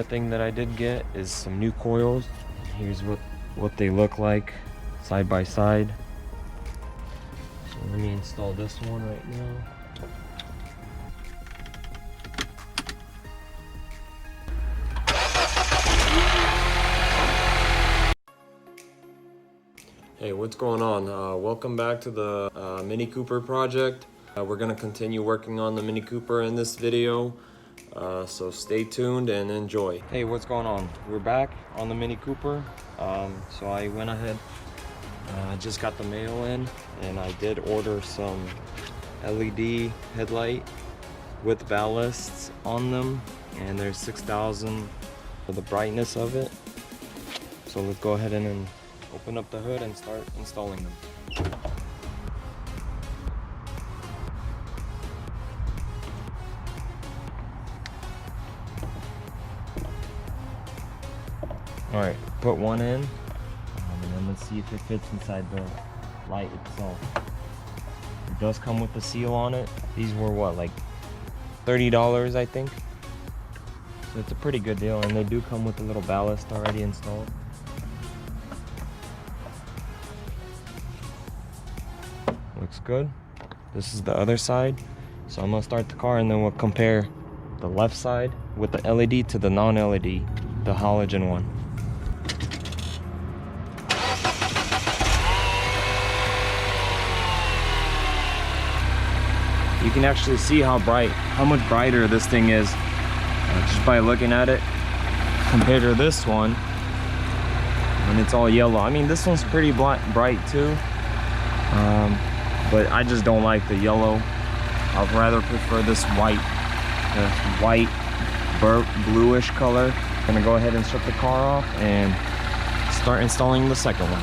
thing that I did get is some new coils. Here's what they look like side by side. So let me install this one right now. Hey, what's going on? Welcome back to the Mini Cooper project. We're gonna continue working on the Mini Cooper in this video. So stay tuned and enjoy. Hey, what's going on? We're back on the Mini Cooper. So I went ahead, just got the mail in, and I did order some LED headlight with ballasts on them, and there's 6,000 for the brightness of it. So let's go ahead and open up the hood and start installing them. Alright, put one in, and then let's see if it fits inside the light itself. It does come with the seal on it. These were what, like $30 I think? So it's a pretty good deal, and they do come with a little ballast already installed. Looks good. This is the other side. So I'm gonna start the car and then we'll compare the left side with the LED to the non-LED, the halogen one. You can actually see how much brighter this thing is just by looking at it compared to this one when it's all yellow. I mean, this one's pretty bright too, but I just don't like the yellow. I'd rather prefer this white bluish color. I'm gonna go ahead and shut the car off and start installing the second one.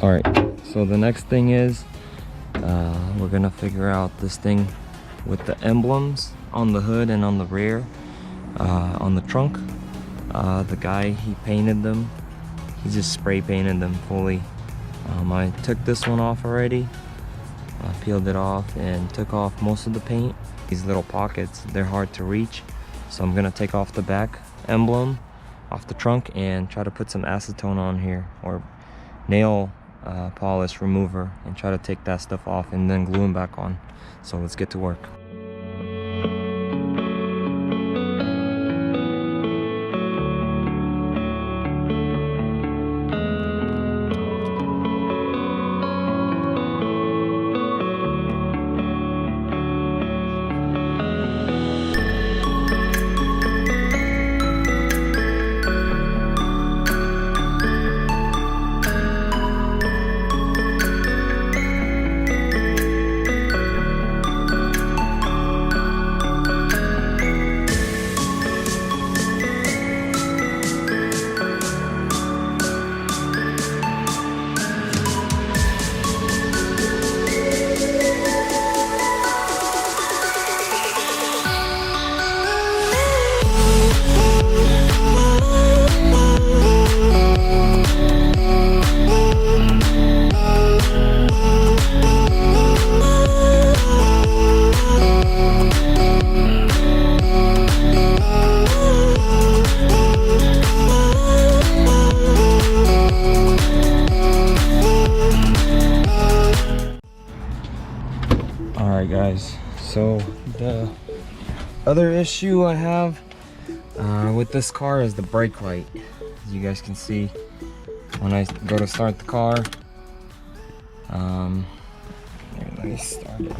Alright, so the next thing is we're gonna figure out this thing with the emblems on the hood and on the rear, on the trunk. The guy, he painted them. He just spray painted them fully. I took this one off already. I peeled it off and took off most of the paint. These little pockets, they're hard to reach. So I'm gonna take off the back emblem off the trunk and try to put some acetone on here, or nail polish remover, and try to take that stuff off and then glue them back on. So let's get to work. Alright guys, so the other issue I have with this car is the brake light. As you guys can see, when I go to start the car, here, let me start it.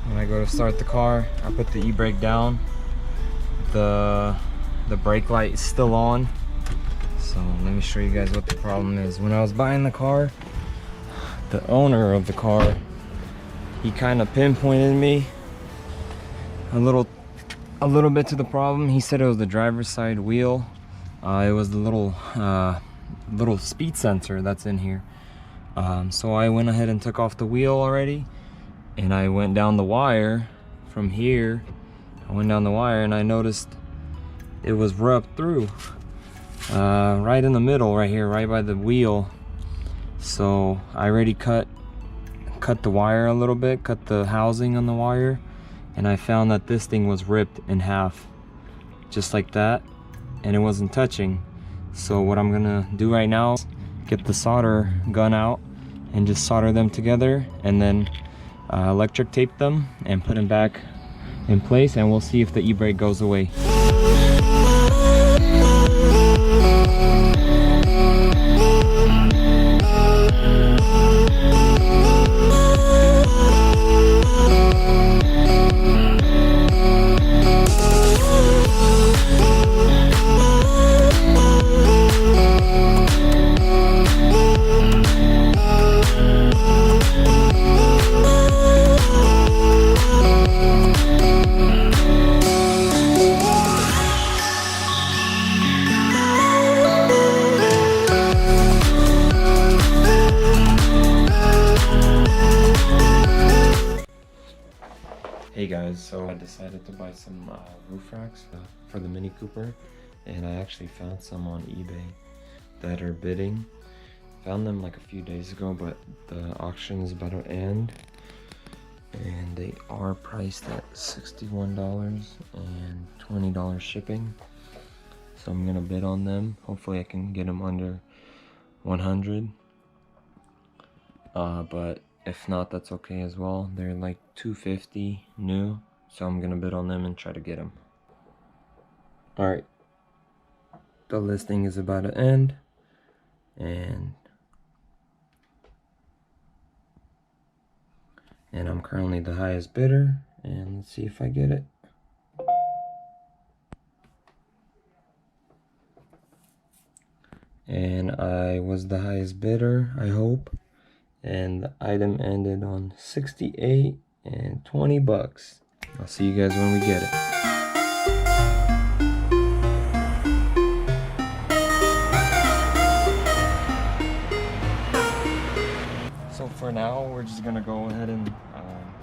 When I go to start the car, I put the e-brake down. The brake light is still on. So let me show you guys what the problem is. When I was buying the car, the owner of the car, he kind of pinpointed me a little bit to the problem. He said it was the driver's side wheel. It was the little speed sensor that's in here. So I went ahead and took off the wheel already, and I went down the wire from here. I went down the wire and I noticed it was rubbed through right in the middle right here, right by the wheel. So I already cut the wire a little bit, cut the housing on the wire, and I found that this thing was ripped in half just like that, and it wasn't touching. So what I'm gonna do right now is get the solder gun out and just solder them together, and then electric tape them and put them back in place, and we'll see if the e-brake goes away. Hey guys, so I decided to buy some roof racks for the Mini Cooper, and I actually found some on eBay that are bidding. Found them like a few days ago, but the auction is about to end, and they are priced at $61 and $20 shipping. So I'm gonna bid on them. Hopefully I can get them under 100. But if not, that's okay as well. They're like $250 new, so I'm gonna bid on them and try to get them. All right, the listing is about to end, and I'm currently the highest bidder, and let's see if I get it. And I was the highest bidder, I hope. And the item ended on $68 and $20. I'll see you guys when we get it. So for now, we're just gonna go ahead and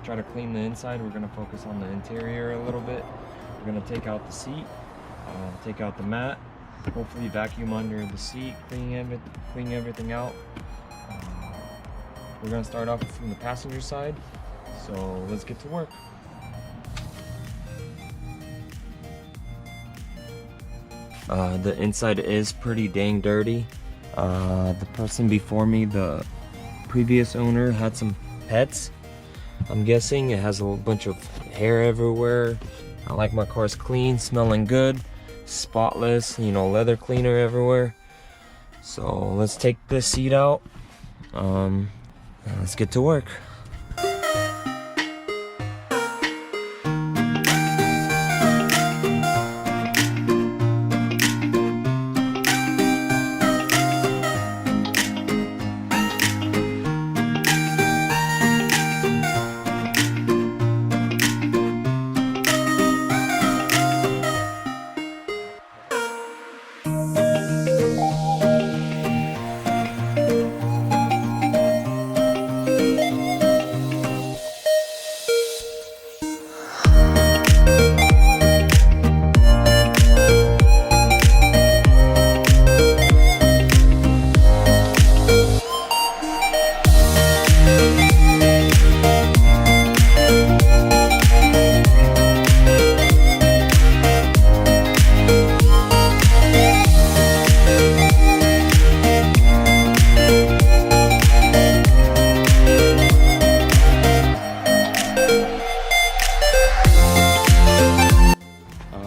try to clean the inside. We're gonna focus on the interior a little bit. We're gonna take out the seat, take out the mat, hopefully vacuum under the seat, clean everything out. We're gonna start off from the passenger side, so let's get to work. The inside is pretty dang dirty. The person before me, the previous owner, had some pets. I'm guessing it has a bunch of hair everywhere. I like my cars clean, smelling good, spotless, you know, leather cleaner everywhere. So let's take this seat out. Let's get to work.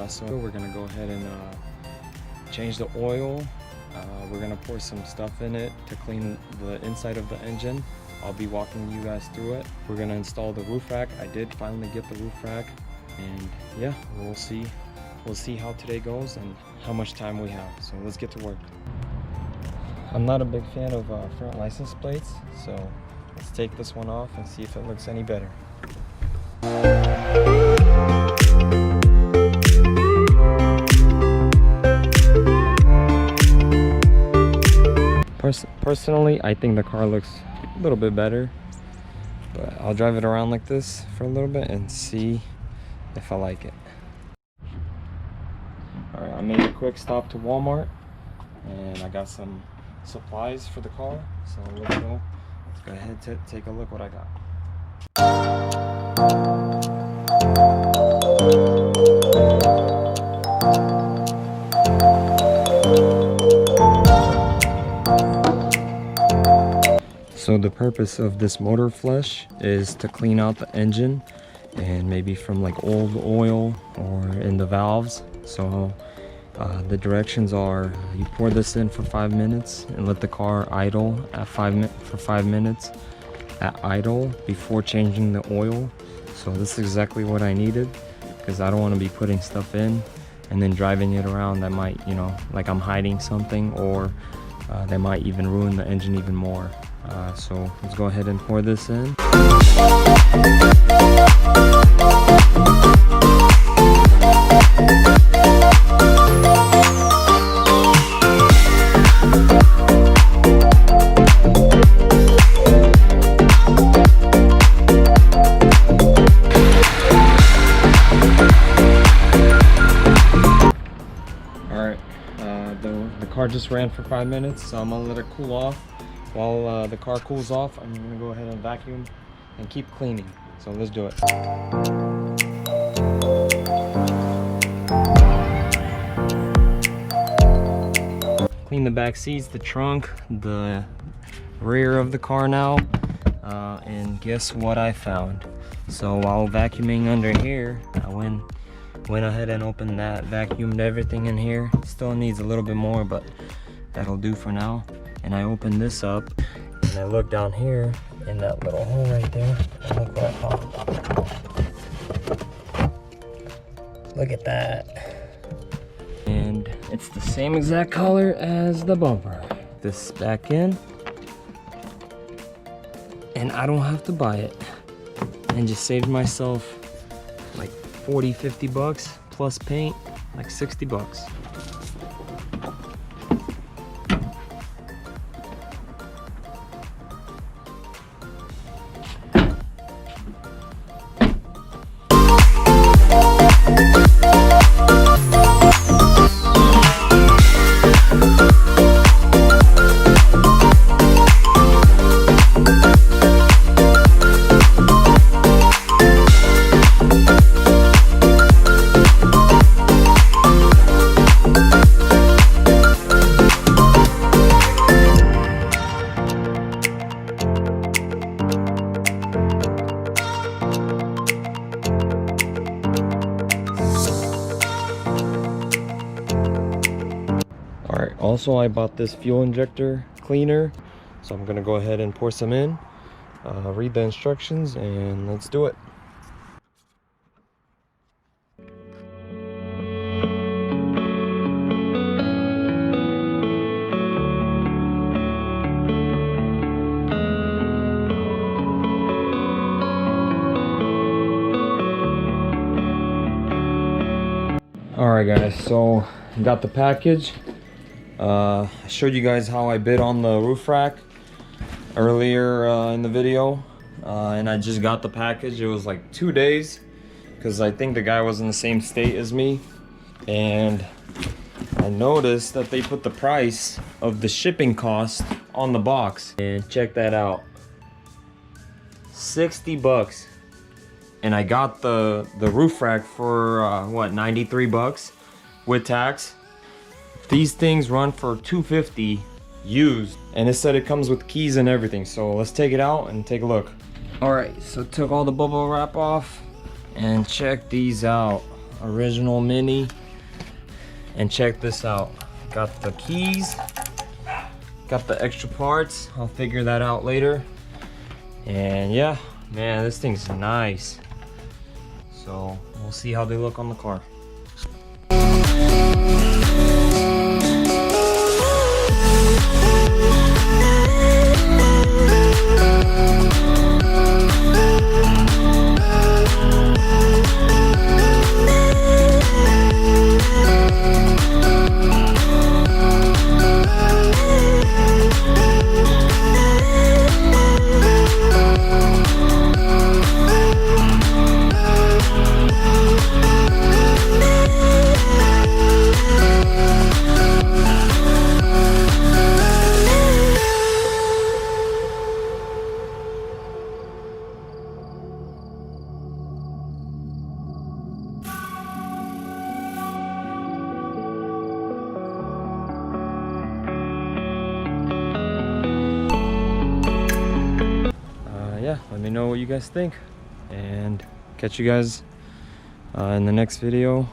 So we're gonna go ahead and change the oil. We're gonna pour some stuff in it to clean the inside of the engine. I'll be walking you guys through it. We're gonna install the roof rack. I did finally get the roof rack, and yeah, we'll see how today goes and how much time we have. So let's get to work. I'm not a big fan of front license plates, so let's take this one off and see if it looks any better. Personally, I think the car looks a little bit better, But I'll drive it around like this for a little bit and see if I like it. All right, I made a quick stop to Walmart and I got some supplies for the car. So let's go. Let's go ahead to take a look what I got. So the purpose of this motor flush is to clean out the engine and maybe from like old oil or in the valves. So the directions are you pour this in for 5 minutes and let the car idle at for 5 minutes at idle before changing the oil. So this is exactly what I needed, because I don't want to be putting stuff in and then driving it around that might, you know, like I'm hiding something, or that might even ruin the engine even more. So let's go ahead and pour this in. Alright, the car just ran for 5 minutes, so I'm gonna let it cool off. While the car cools off, I'm gonna go ahead and vacuum and keep cleaning. So let's do it. Clean the back seats, the trunk, the rear of the car now. And guess what I found? So while vacuuming under here, I went ahead and opened that, vacuumed everything in here. Still needs a little bit more, but that'll do for now. And I opened this up and I looked down here in that little hole right there, and look what I found. Look at that. And it's the same exact color as the bumper. This back in, and I don't have to buy it, and just saved myself like 40-50 bucks plus paint, like 60 bucks. Also, I bought this fuel injector cleaner, so I'm gonna go ahead and pour some in, read the instructions, and let's do it. Alright guys, so got the package. I showed you guys how I bid on the roof rack earlier in the video, and I just got the package. It was like 2 days because I think the guy was in the same state as me, and I noticed that they put the price of the shipping cost on the box. And check that out, 60 bucks. And I got the roof rack for what, 93 bucks with tax. These things run for 250 used, and it said it comes with keys and everything. So let's take it out and take a look. All right, so took all the bubble wrap off, and check these out. Original mini. And check this out, got the keys, got the extra parts. I'll figure that out later. And yeah, man, this thing's nice. So we'll see how they look on the car. yeah, let me know what you guys think, and catch you guys in the next video.